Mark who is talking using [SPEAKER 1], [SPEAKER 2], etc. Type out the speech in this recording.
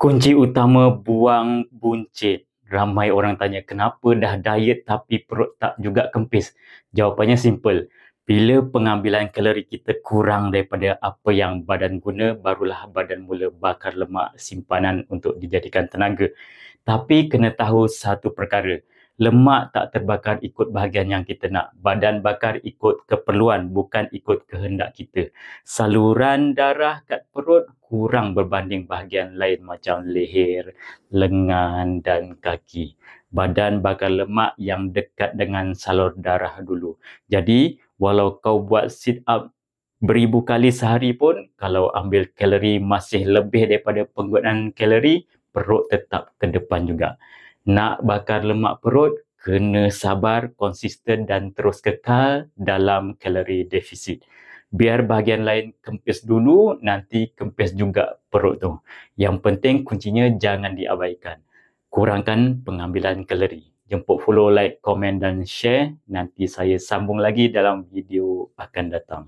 [SPEAKER 1] Kunci utama buang buncit. Ramai orang tanya, kenapa dah diet tapi perut tak juga kempis? Jawapannya simple. Bila pengambilan kalori kita kurang daripada apa yang badan guna, barulah badan mula bakar lemak simpanan untuk dijadikan tenaga. Tapi kena tahu satu perkara. Lemak tak terbakar ikut bahagian yang kita nak. Badan bakar ikut keperluan, bukan ikut kehendak kita. Saluran darah kat perut kurang berbanding bahagian lain macam leher, lengan dan kaki. Badan bakar lemak yang dekat dengan salur darah dulu. Jadi, walau kau buat sit up beribu kali sehari pun, kalau ambil kalori masih lebih daripada penggunaan kalori, perut tetap ke depan juga. Nak bakar lemak perut, kena sabar, konsisten dan terus kekal dalam kalori defisit. Biar bahagian lain kempis dulu, nanti kempis juga perut tu. Yang penting kuncinya jangan diabaikan. Kurangkan pengambilan kalori. Jemput follow, like, komen dan share. Nanti saya sambung lagi dalam video akan datang.